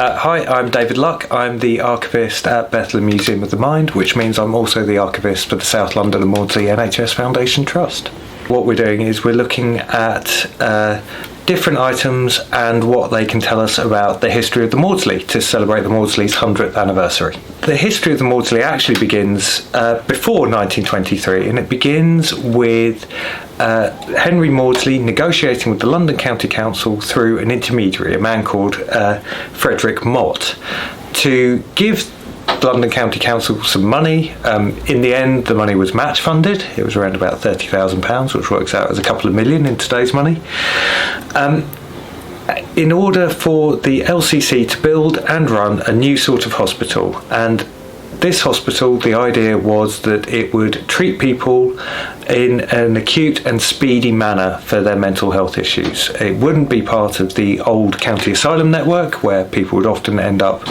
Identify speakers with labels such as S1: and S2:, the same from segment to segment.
S1: Hi, I'm David Luck. I'm the archivist at Bethlem Museum of the Mind, which means I'm also the archivist for the South London and Maudsley NHS Foundation Trust. What we're doing is we're looking at different items and what they can tell us about the history of the Maudsley to celebrate the Maudsley's 100th anniversary. The history of the Maudsley actually begins before 1923, and it begins with Henry Maudsley negotiating with the London County Council through an intermediary, a man called Frederick Mott, to give the London County Council some money. In the end, the money was match funded. It was around about £30,000, which works out as a couple of million in today's money. In order for the LCC to build and run a new sort of hospital, and this hospital, the idea was that it would treat people in an acute and speedy manner for their mental health issues. It wouldn't be part of the old county asylum network where people would often end up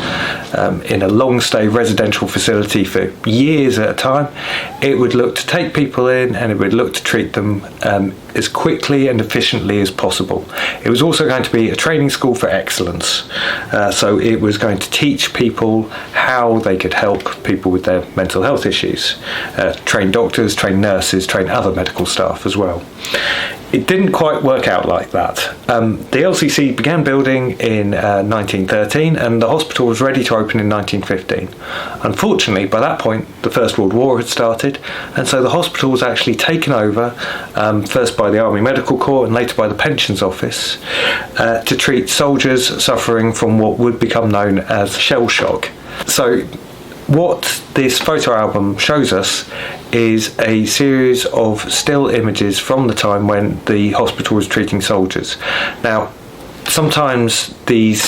S1: in a long stay residential facility for years at a time. It would look to take people in and it would look to treat them as quickly and efficiently as possible. It was also going to be a training school for excellence. So it was going to teach people how they could help people with their mental health issues. Train doctors, train nurses, train other medical staff as well. It didn't quite work out like that. The LCC began building in 1913 and the hospital was ready to open in 1915. Unfortunately, by that point, the First World War had started, and so the hospital was actually taken over, first by the Army Medical Corps and later by the Pensions Office, to treat soldiers suffering from what would become known as shell shock. So what this photo album shows us is a series of still images from the time when the hospital was treating soldiers. Now, sometimes these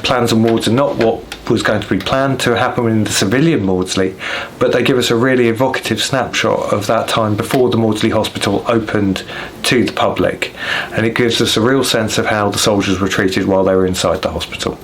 S1: plans and wards are not what was going to be planned to happen in the civilian Maudsley, but they give us a really evocative snapshot of that time before the Maudsley Hospital opened to the public, and it gives us a real sense of how the soldiers were treated while they were inside the hospital.